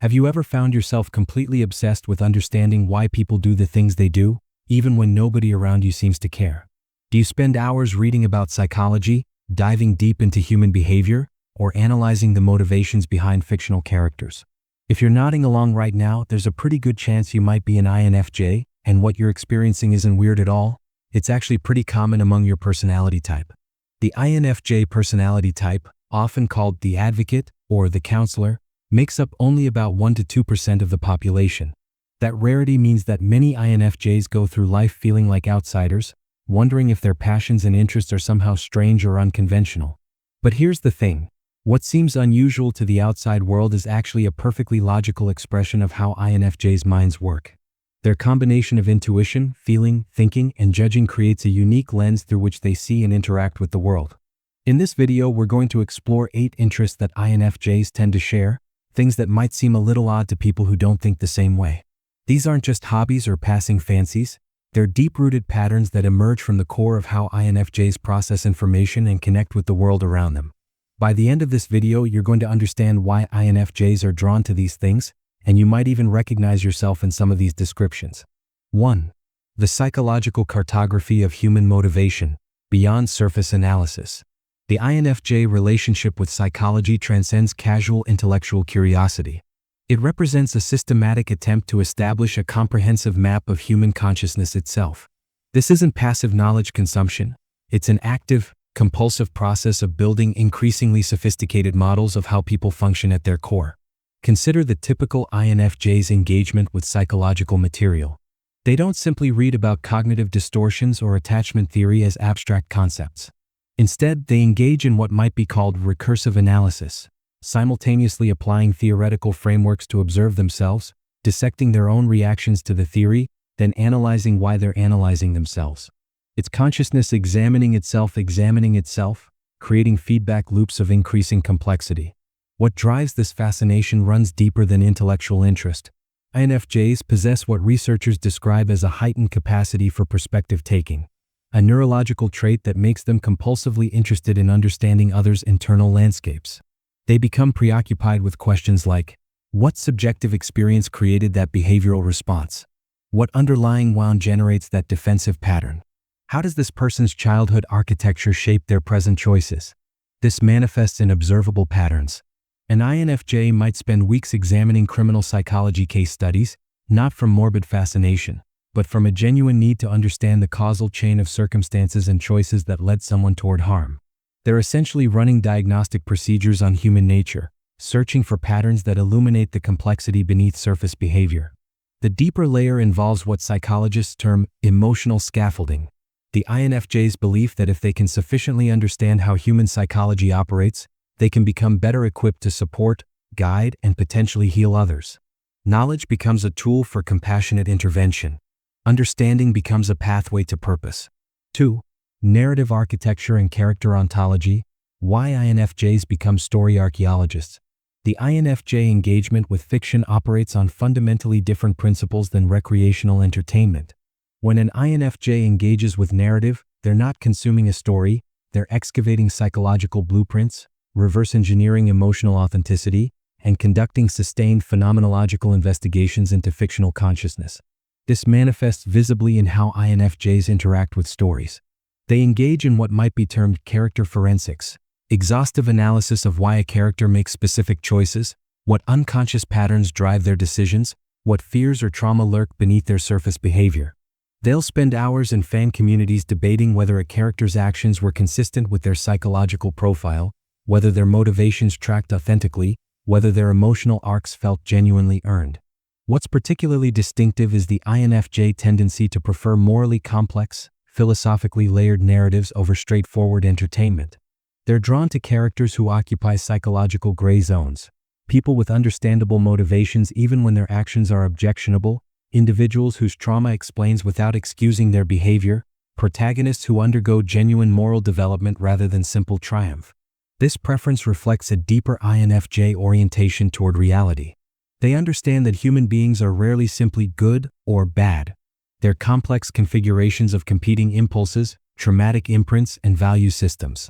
Have you ever found yourself completely obsessed with understanding why people do the things they do, even when nobody around you seems to care? Do you spend hours reading about psychology, diving deep into human behavior, or analyzing the motivations behind fictional characters? If you're nodding along right now, there's a pretty good chance you might be an INFJ, and what you're experiencing isn't weird at all. It's actually pretty common among your personality type. The INFJ personality type, often called the advocate or the counselor, makes up only about 1 to 2% of the population. That rarity means that many INFJs go through life feeling like outsiders, wondering if their passions and interests are somehow strange or unconventional. But here's the thing. What seems unusual to the outside world is actually a perfectly logical expression of how INFJs' minds work. Their combination of intuition, feeling, thinking, and judging creates a unique lens through which they see and interact with the world. In this video, we're going to explore 8 interests that INFJs tend to share, things that might seem a little odd to people who don't think the same way. These aren't just hobbies or passing fancies. They're deep-rooted patterns that emerge from the core of how INFJs process information and connect with the world around them. By the end of this video, you're going to understand why INFJs are drawn to these things, and you might even recognize yourself in some of these descriptions. 1. The psychological cartography of human motivation, beyond surface analysis. The INFJ relationship with psychology transcends casual intellectual curiosity. It represents a systematic attempt to establish a comprehensive map of human consciousness itself. This isn't passive knowledge consumption. It's an active, compulsive process of building increasingly sophisticated models of how people function at their core. Consider the typical INFJ's engagement with psychological material. They don't simply read about cognitive distortions or attachment theory as abstract concepts. Instead, they engage in what might be called recursive analysis, simultaneously applying theoretical frameworks to observe themselves, dissecting their own reactions to the theory, then analyzing why they're analyzing themselves. It's consciousness examining itself, creating feedback loops of increasing complexity. What drives this fascination runs deeper than intellectual interest. INFJs possess what researchers describe as a heightened capacity for perspective taking, a neurological trait that makes them compulsively interested in understanding others' internal landscapes. They become preoccupied with questions like, what subjective experience created that behavioral response? What underlying wound generates that defensive pattern? How does this person's childhood architecture shape their present choices? This manifests in observable patterns. An INFJ might spend weeks examining criminal psychology case studies, not from morbid fascination, but from a genuine need to understand the causal chain of circumstances and choices that led someone toward harm. They're essentially running diagnostic procedures on human nature, searching for patterns that illuminate the complexity beneath surface behavior. The deeper layer involves what psychologists term emotional scaffolding. The INFJ's belief that if they can sufficiently understand how human psychology operates, they can become better equipped to support, guide, and potentially heal others. Knowledge becomes a tool for compassionate intervention. Understanding becomes a pathway to purpose. 2. Narrative architecture and character ontology. Why INFJs become story archaeologists. The INFJ engagement with fiction operates on fundamentally different principles than recreational entertainment. When an INFJ engages with narrative, they're not consuming a story, they're excavating psychological blueprints, reverse engineering emotional authenticity, and conducting sustained phenomenological investigations into fictional consciousness. This manifests visibly in how INFJs interact with stories. They engage in what might be termed character forensics, exhaustive analysis of why a character makes specific choices, what unconscious patterns drive their decisions, what fears or trauma lurk beneath their surface behavior. They'll spend hours in fan communities debating whether a character's actions were consistent with their psychological profile, whether their motivations tracked authentically, whether their emotional arcs felt genuinely earned. What's particularly distinctive is the INFJ tendency to prefer morally complex, philosophically layered narratives over straightforward entertainment. They're drawn to characters who occupy psychological gray zones, people with understandable motivations even when their actions are objectionable, individuals whose trauma explains without excusing their behavior, protagonists who undergo genuine moral development rather than simple triumph. This preference reflects a deeper INFJ orientation toward reality. They understand that human beings are rarely simply good or bad. They're complex configurations of competing impulses, traumatic imprints, and value systems.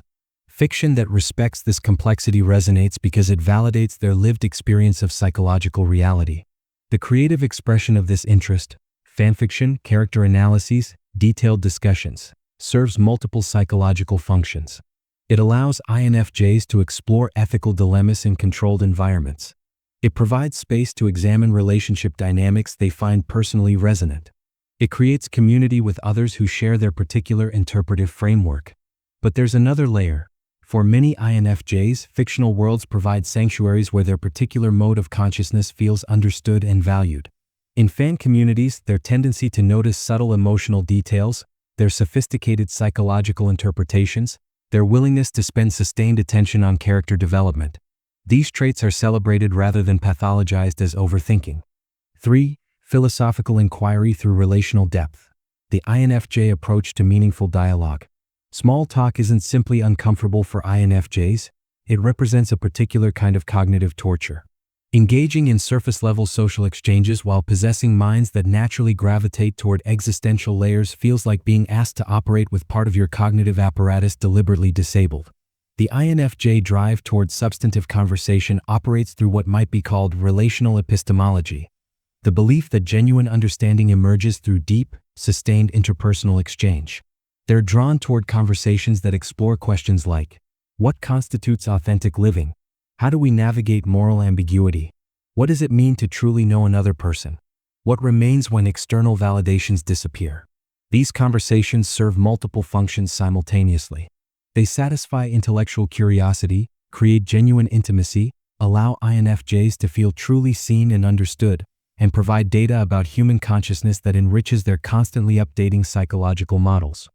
Fiction that respects this complexity resonates because it validates their lived experience of psychological reality. The creative expression of this interest, fanfiction, character analyses, detailed discussions, serves multiple psychological functions. It allows INFJs to explore ethical dilemmas in controlled environments. It provides space to examine relationship dynamics they find personally resonant. It creates community with others who share their particular interpretive framework. But there's another layer. For many INFJs, fictional worlds provide sanctuaries where their particular mode of consciousness feels understood and valued. In fan communities, their tendency to notice subtle emotional details, their sophisticated psychological interpretations, their willingness to spend sustained attention on character development. These traits are celebrated rather than pathologized as overthinking. 3. Philosophical inquiry through relational depth. The INFJ approach to meaningful dialogue. Small talk isn't simply uncomfortable for INFJs, it represents a particular kind of cognitive torture. Engaging in surface-level social exchanges while possessing minds that naturally gravitate toward existential layers feels like being asked to operate with part of your cognitive apparatus deliberately disabled. The INFJ drive toward substantive conversation operates through what might be called relational epistemology, the belief that genuine understanding emerges through deep, sustained interpersonal exchange. They're drawn toward conversations that explore questions like, what constitutes authentic living? How do we navigate moral ambiguity? What does it mean to truly know another person? What remains when external validations disappear? These conversations serve multiple functions simultaneously. They satisfy intellectual curiosity, create genuine intimacy, allow INFJs to feel truly seen and understood, and provide data about human consciousness that enriches their constantly updating psychological models.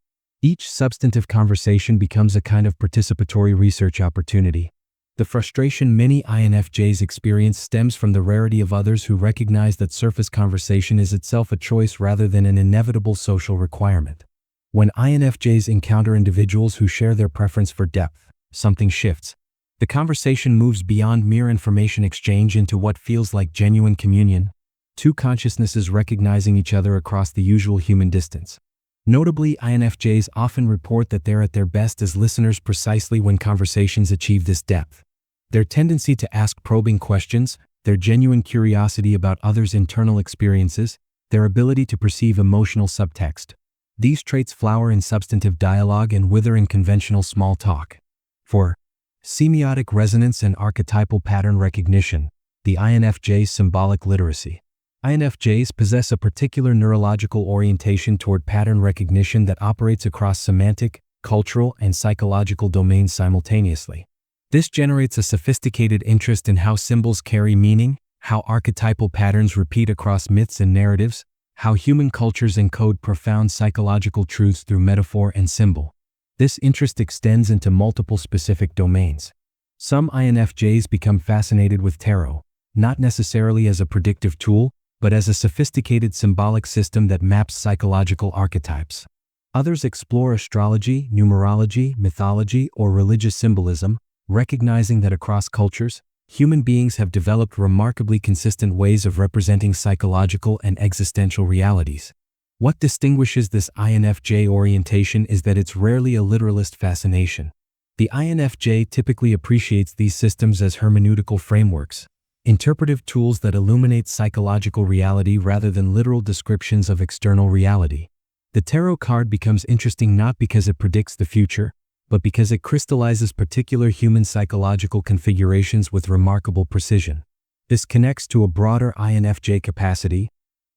Each substantive conversation becomes a kind of participatory research opportunity. The frustration many INFJs experience stems from the rarity of others who recognize that surface conversation is itself a choice rather than an inevitable social requirement. When INFJs encounter individuals who share their preference for depth, something shifts. The conversation moves beyond mere information exchange into what feels like genuine communion, two consciousnesses recognizing each other across the usual human distance. Notably, INFJs often report that they're at their best as listeners precisely when conversations achieve this depth. Their tendency to ask probing questions, their genuine curiosity about others' internal experiences, their ability to perceive emotional subtext. These traits flower in substantive dialogue and wither in conventional small talk. 4. Semiotic resonance and archetypal pattern recognition. The INFJ's symbolic literacy. INFJs possess a particular neurological orientation toward pattern recognition that operates across semantic, cultural, and psychological domains simultaneously. This generates a sophisticated interest in how symbols carry meaning, how archetypal patterns repeat across myths and narratives, how human cultures encode profound psychological truths through metaphor and symbol. This interest extends into multiple specific domains. Some INFJs become fascinated with tarot, not necessarily as a predictive tool, but as a sophisticated symbolic system that maps psychological archetypes. Others explore astrology, numerology, mythology, or religious symbolism, recognizing that across cultures, human beings have developed remarkably consistent ways of representing psychological and existential realities. What distinguishes this INFJ orientation is that it's rarely a literalist fascination. The INFJ typically appreciates these systems as hermeneutical frameworks, interpretive tools that illuminate psychological reality rather than literal descriptions of external reality. The tarot card becomes interesting not because it predicts the future, but because it crystallizes particular human psychological configurations with remarkable precision. This connects to a broader INFJ capacity,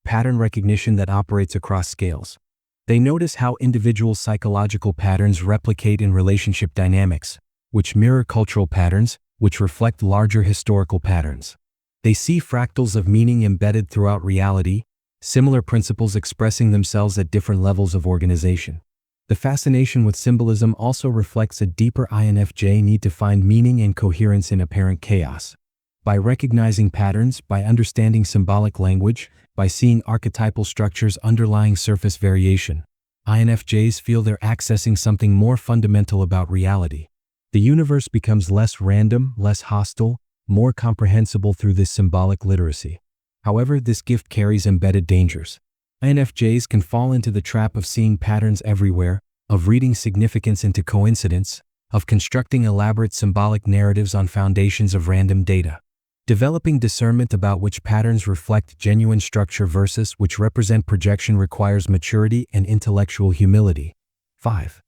pattern recognition that operates across scales. They notice how individual psychological patterns replicate in relationship dynamics, which mirror cultural patterns, which reflect larger historical patterns. They see fractals of meaning embedded throughout reality, similar principles expressing themselves at different levels of organization. The fascination with symbolism also reflects a deeper INFJ need to find meaning and coherence in apparent chaos. By recognizing patterns, by understanding symbolic language, by seeing archetypal structures underlying surface variation, INFJs feel they're accessing something more fundamental about reality. The universe becomes less random, less hostile, more comprehensible through this symbolic literacy. However, this gift carries embedded dangers. INFJs can fall into the trap of seeing patterns everywhere, of reading significance into coincidence, of constructing elaborate symbolic narratives on foundations of random data. Developing discernment about which patterns reflect genuine structure versus which represent projection requires maturity and intellectual humility. 5.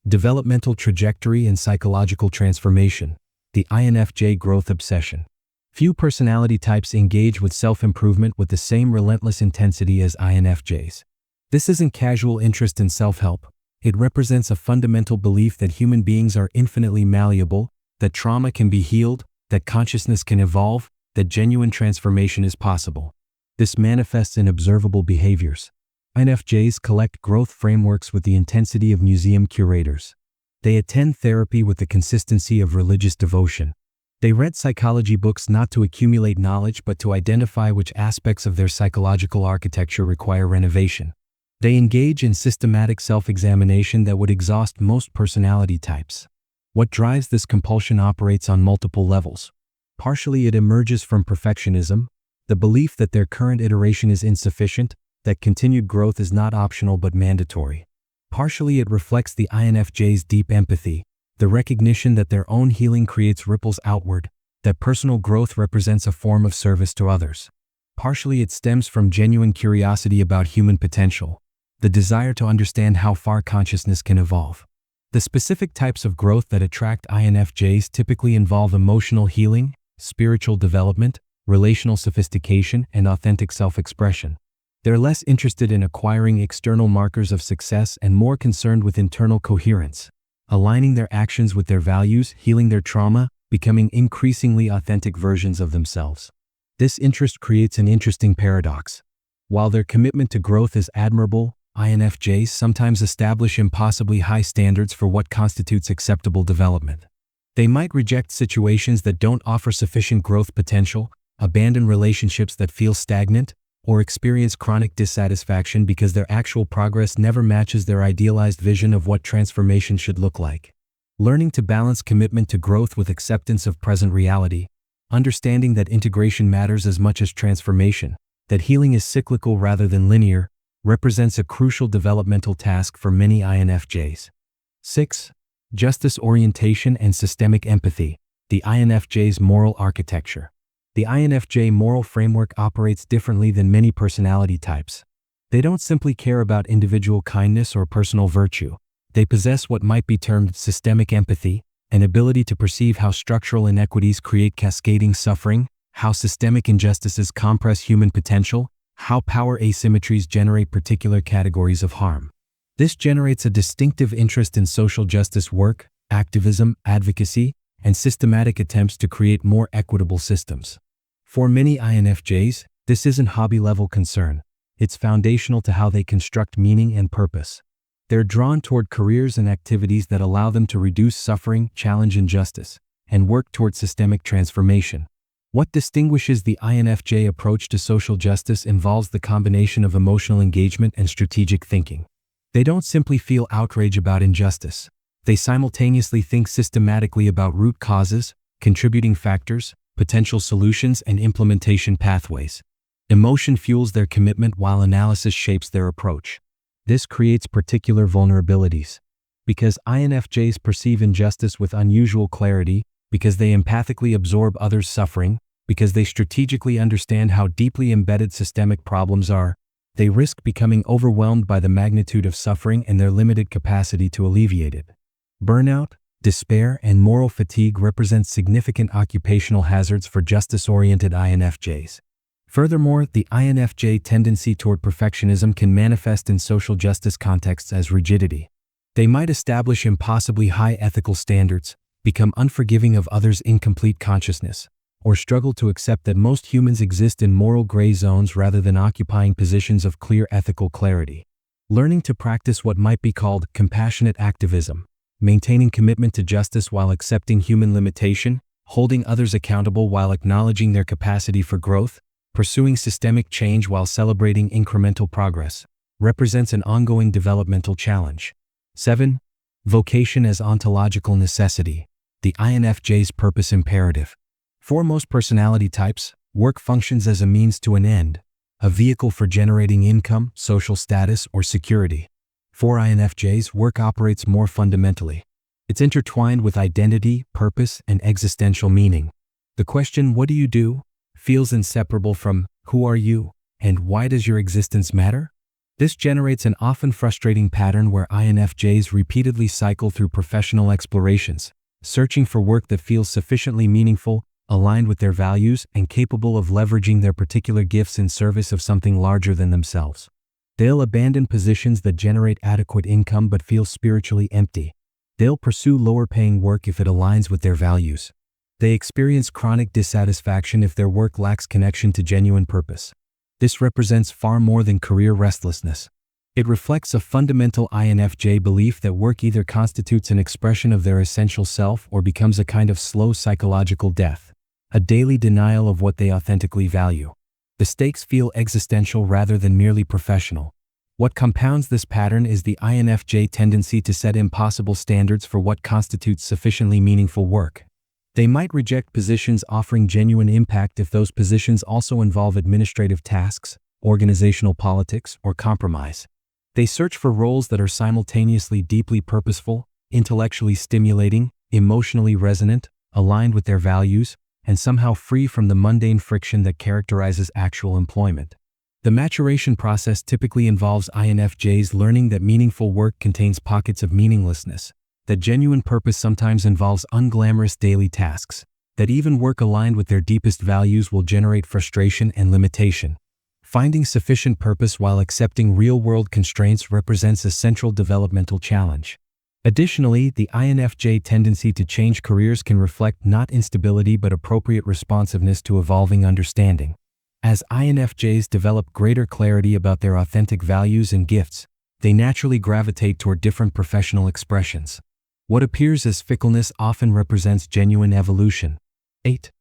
Developmental trajectory and psychological transformation. The INFJ growth obsession. Few personality types engage with self-improvement with the same relentless intensity as INFJs. This isn't casual interest in self-help. It represents a fundamental belief that human beings are infinitely malleable, that trauma can be healed, that consciousness can evolve, that genuine transformation is possible. This manifests in observable behaviors. INFJs collect growth frameworks with the intensity of museum curators. They attend therapy with the consistency of religious devotion. They read psychology books not to accumulate knowledge but to identify which aspects of their psychological architecture require renovation. They engage in systematic self-examination that would exhaust most personality types. What drives this compulsion operates on multiple levels. Partially it emerges from perfectionism, the belief that their current iteration is insufficient, that continued growth is not optional but mandatory. Partially it reflects the INFJ's deep empathy, the recognition that their own healing creates ripples outward, that personal growth represents a form of service to others. Partially it stems from genuine curiosity about human potential, the desire to understand how far consciousness can evolve. The specific types of growth that attract INFJs typically involve emotional healing, spiritual development, relational sophistication, and authentic self-expression. They're less interested in acquiring external markers of success and more concerned with internal coherence, aligning their actions with their values, healing their trauma, becoming increasingly authentic versions of themselves. This interest creates an interesting paradox. While their commitment to growth is admirable, INFJs sometimes establish impossibly high standards for what constitutes acceptable development. They might reject situations that don't offer sufficient growth potential, abandon relationships that feel stagnant, or experience chronic dissatisfaction because their actual progress never matches their idealized vision of what transformation should look like. Learning to balance commitment to growth with acceptance of present reality, understanding that integration matters as much as transformation, that healing is cyclical rather than linear, represents a crucial developmental task for many INFJs. 6. Justice orientation and systemic empathy. The INFJ's moral architecture. The INFJ moral framework operates differently than many personality types. They don't simply care about individual kindness or personal virtue. They possess what might be termed systemic empathy, an ability to perceive how structural inequities create cascading suffering, how systemic injustices compress human potential, how power asymmetries generate particular categories of harm. This generates a distinctive interest in social justice work, activism, advocacy, and systematic attempts to create more equitable systems. For many INFJs, this isn't hobby-level concern. It's foundational to how they construct meaning and purpose. They're drawn toward careers and activities that allow them to reduce suffering, challenge injustice, and work toward systemic transformation. What distinguishes the INFJ approach to social justice involves the combination of emotional engagement and strategic thinking. They don't simply feel outrage about injustice. They simultaneously think systematically about root causes, contributing factors, potential solutions, and implementation pathways. Emotion fuels their commitment while analysis shapes their approach. This creates particular vulnerabilities. Because INFJs perceive injustice with unusual clarity, because they empathically absorb others' suffering, because they strategically understand how deeply embedded systemic problems are, they risk becoming overwhelmed by the magnitude of suffering and their limited capacity to alleviate it. Burnout, despair, and moral fatigue represent significant occupational hazards for justice-oriented INFJs. Furthermore, the INFJ tendency toward perfectionism can manifest in social justice contexts as rigidity. They might establish impossibly high ethical standards, become unforgiving of others' incomplete consciousness, or struggle to accept that most humans exist in moral gray zones rather than occupying positions of clear ethical clarity. Learning to practice what might be called compassionate activism, maintaining commitment to justice while accepting human limitation, holding others accountable while acknowledging their capacity for growth, pursuing systemic change while celebrating incremental progress, represents an ongoing developmental challenge. 7. Vocation as ontological necessity. The INFJ's purpose imperative. For most personality types, work functions as a means to an end, a vehicle for generating income, social status, or security. For INFJs, work operates more fundamentally. It's intertwined with identity, purpose, and existential meaning. The question, "What do you do?" feels inseparable from "Who are you?" and "Why does your existence matter?" This generates an often frustrating pattern where INFJs repeatedly cycle through professional explorations, searching for work that feels sufficiently meaningful, aligned with their values, and capable of leveraging their particular gifts in service of something larger than themselves. They'll abandon positions that generate adequate income but feel spiritually empty. They'll pursue lower-paying work if it aligns with their values. They experience chronic dissatisfaction if their work lacks connection to genuine purpose. This represents far more than career restlessness. It reflects a fundamental INFJ belief that work either constitutes an expression of their essential self or becomes a kind of slow psychological death, a daily denial of what they authentically value. The stakes feel existential rather than merely professional. What compounds this pattern is the INFJ tendency to set impossible standards for what constitutes sufficiently meaningful work. They might reject positions offering genuine impact if those positions also involve administrative tasks, organizational politics, or compromise. They search for roles that are simultaneously deeply purposeful, intellectually stimulating, emotionally resonant, aligned with their values, and somehow free from the mundane friction that characterizes actual employment. The maturation process typically involves INFJs learning that meaningful work contains pockets of meaninglessness, that genuine purpose sometimes involves unglamorous daily tasks, that even work aligned with their deepest values will generate frustration and limitation. Finding sufficient purpose while accepting real-world constraints represents a central developmental challenge. Additionally, the INFJ tendency to change careers can reflect not instability but appropriate responsiveness to evolving understanding. As INFJs develop greater clarity about their authentic values and gifts, they naturally gravitate toward different professional expressions. What appears as fickleness often represents genuine evolution. 8.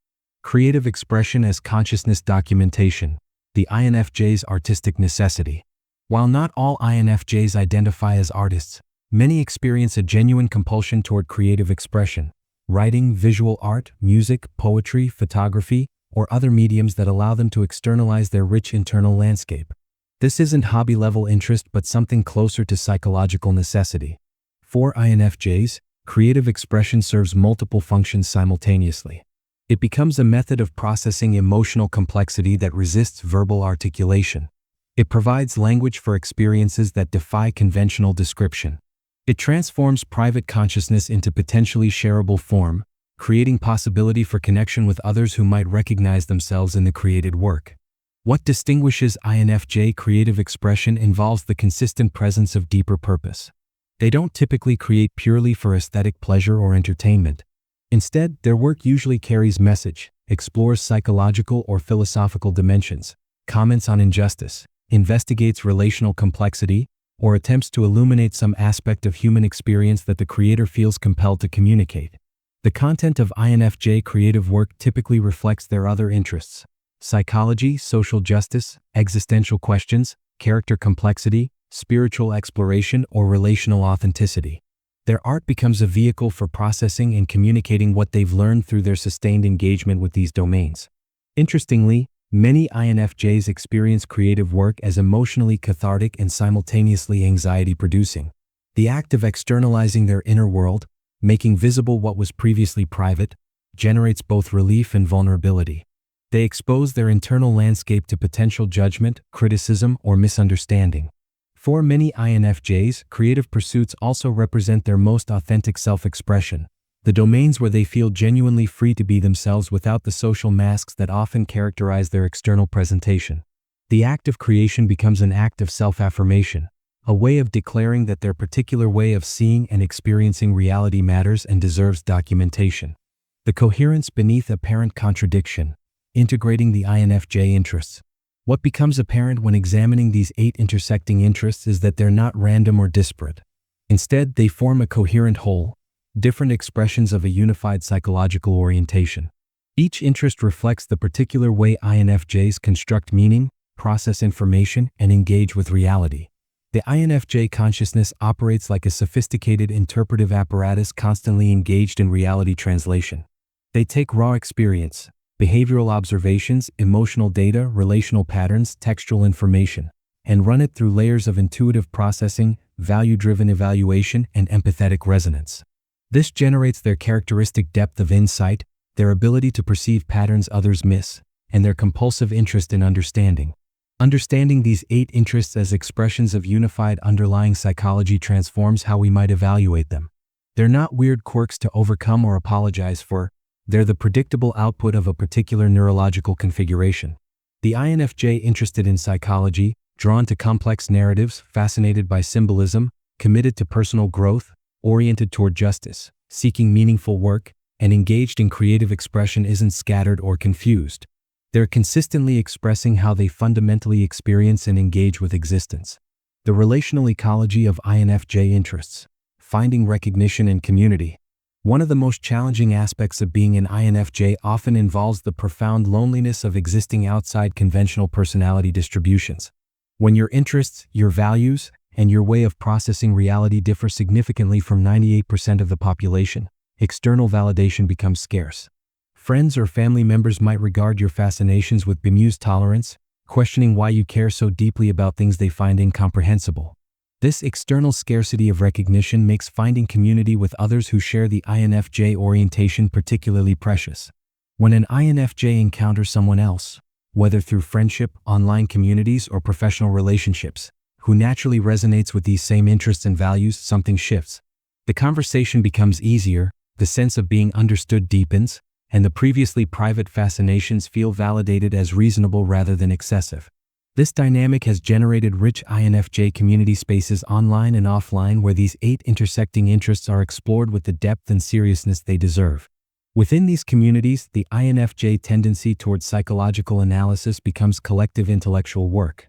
Creative expression as consciousness documentation, the INFJ's artistic necessity. While not all INFJs identify as artists, many experience a genuine compulsion toward creative expression. Writing, visual art, music, poetry, photography, or other mediums that allow them to externalize their rich internal landscape. This isn't hobby-level interest but something closer to psychological necessity. For INFJs, creative expression serves multiple functions simultaneously. It becomes a method of processing emotional complexity that resists verbal articulation. It provides language for experiences that defy conventional description. It transforms private consciousness into potentially shareable form, creating possibility for connection with others who might recognize themselves in the created work. What distinguishes INFJ creative expression involves the consistent presence of deeper purpose. They don't typically create purely for aesthetic pleasure or entertainment. Instead, their work usually carries message, explores psychological or philosophical dimensions, comments on injustice, investigates relational complexity, or attempts to illuminate some aspect of human experience that the creator feels compelled to communicate. The content of INFJ creative work typically reflects their other interests: psychology, social justice, existential questions, character complexity, spiritual exploration, or relational authenticity. Their art becomes a vehicle for processing and communicating what they've learned through their sustained engagement with these domains. Interestingly, many INFJs experience creative work as emotionally cathartic and simultaneously anxiety-producing. The act of externalizing their inner world, making visible what was previously private, generates both relief and vulnerability. They expose their internal landscape to potential judgment, criticism, or misunderstanding. For many INFJs, creative pursuits also represent their most authentic self-expression, the domains where they feel genuinely free to be themselves without the social masks that often characterize their external presentation. The act of creation becomes an act of self-affirmation, a way of declaring that their particular way of seeing and experiencing reality matters and deserves documentation. The coherence beneath apparent contradiction, integrating the INFJ interests. What becomes apparent when examining these 8 intersecting interests is that they're not random or disparate. Instead, they form a coherent whole, different expressions of a unified psychological orientation. Each interest reflects the particular way INFJs construct meaning, process information, and engage with reality. The INFJ consciousness operates like a sophisticated interpretive apparatus constantly engaged in reality translation. They take raw experience, behavioral observations, emotional data, relational patterns, textual information, and run it through layers of intuitive processing, value-driven evaluation, and empathetic resonance. This generates their characteristic depth of insight, their ability to perceive patterns others miss, and their compulsive interest in understanding. Understanding these 8 interests as expressions of unified underlying psychology transforms how we might evaluate them. They're not weird quirks to overcome or apologize for, they're the predictable output of a particular neurological configuration. The INFJ interested in psychology, drawn to complex narratives, fascinated by symbolism, committed to personal growth, oriented toward justice, seeking meaningful work, and engaged in creative expression isn't scattered or confused. They're consistently expressing how they fundamentally experience and engage with existence. The relational ecology of INFJ interests. Finding recognition and community. One of the most challenging aspects of being an INFJ often involves the profound loneliness of existing outside conventional personality distributions. When your interests, your values, and your way of processing reality differ significantly from 98% of the population, external validation becomes scarce. Friends or family members might regard your fascinations with bemused tolerance, questioning why you care so deeply about things they find incomprehensible. This external scarcity of recognition makes finding community with others who share the INFJ orientation particularly precious. When an INFJ encounters someone else, whether through friendship, online communities, or professional relationships, who naturally resonates with these same interests and values, something shifts. The conversation becomes easier, the sense of being understood deepens, and the previously private fascinations feel validated as reasonable rather than excessive. This dynamic has generated rich INFJ community spaces online and offline where these 8 intersecting interests are explored with the depth and seriousness they deserve. Within these communities, the INFJ tendency towards psychological analysis becomes collective intellectual work.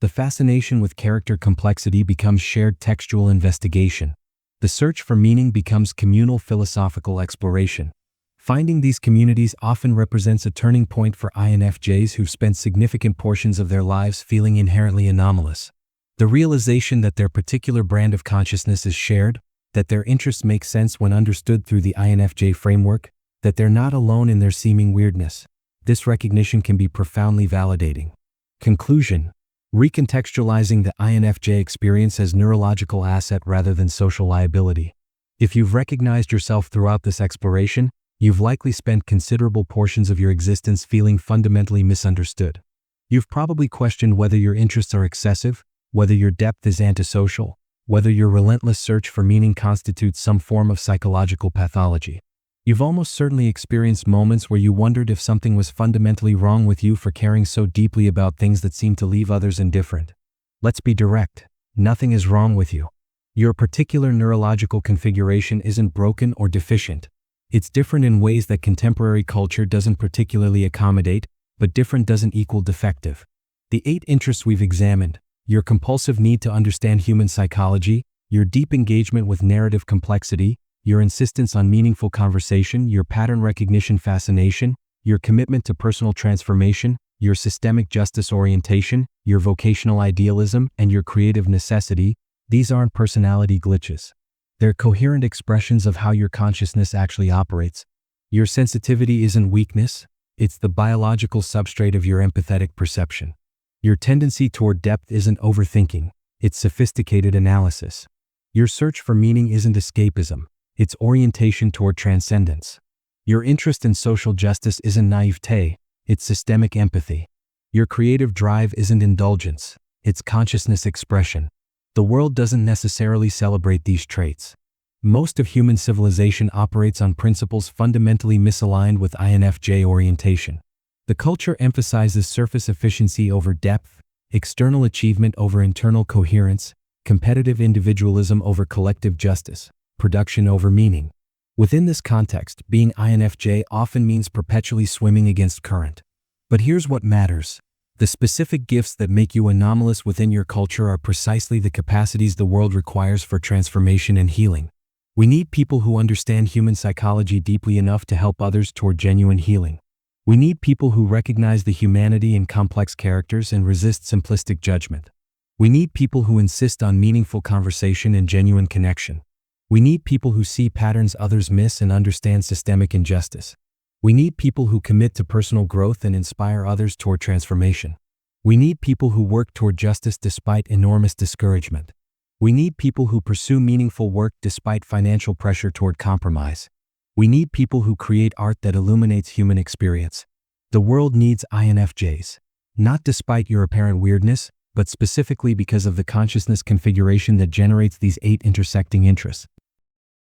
The fascination with character complexity becomes shared textual investigation. The search for meaning becomes communal philosophical exploration. Finding these communities often represents a turning point for INFJs who've spent significant portions of their lives feeling inherently anomalous. The realization that their particular brand of consciousness is shared, that their interests make sense when understood through the INFJ framework, that they're not alone in their seeming weirdness. This recognition can be profoundly validating. Conclusion: recontextualizing the INFJ experience as neurological asset rather than social liability. If you've recognized yourself throughout this exploration, you've likely spent considerable portions of your existence feeling fundamentally misunderstood. You've probably questioned whether your interests are excessive, whether your depth is antisocial, whether your relentless search for meaning constitutes some form of psychological pathology. You've almost certainly experienced moments where you wondered if something was fundamentally wrong with you for caring so deeply about things that seem to leave others indifferent. Let's be direct. Nothing is wrong with you. Your particular neurological configuration isn't broken or deficient. It's different in ways that contemporary culture doesn't particularly accommodate, but different doesn't equal defective. The 8 interests we've examined, your compulsive need to understand human psychology, your deep engagement with narrative complexity, your insistence on meaningful conversation, your pattern recognition fascination, your commitment to personal transformation, your systemic justice orientation, your vocational idealism, and your creative necessity, these aren't personality glitches. They're coherent expressions of how your consciousness actually operates. Your sensitivity isn't weakness, it's the biological substrate of your empathetic perception. Your tendency toward depth isn't overthinking, it's sophisticated analysis. Your search for meaning isn't escapism, it's orientation toward transcendence. Your interest in social justice isn't naivete, it's systemic empathy. Your creative drive isn't indulgence, it's consciousness expression. The world doesn't necessarily celebrate these traits. Most of human civilization operates on principles fundamentally misaligned with INFJ orientation. The culture emphasizes surface efficiency over depth, external achievement over internal coherence, competitive individualism over collective justice, production over meaning. Within this context, being INFJ often means perpetually swimming against current. But here's what matters. The specific gifts that make you anomalous within your culture are precisely the capacities the world requires for transformation and healing. We need people who understand human psychology deeply enough to help others toward genuine healing. We need people who recognize the humanity in complex characters and resist simplistic judgment. We need people who insist on meaningful conversation and genuine connection. We need people who see patterns others miss and understand systemic injustice. We need people who commit to personal growth and inspire others toward transformation. We need people who work toward justice despite enormous discouragement. We need people who pursue meaningful work despite financial pressure toward compromise. We need people who create art that illuminates human experience. The world needs INFJs. Not despite your apparent weirdness, but specifically because of the consciousness configuration that generates these 8 intersecting interests.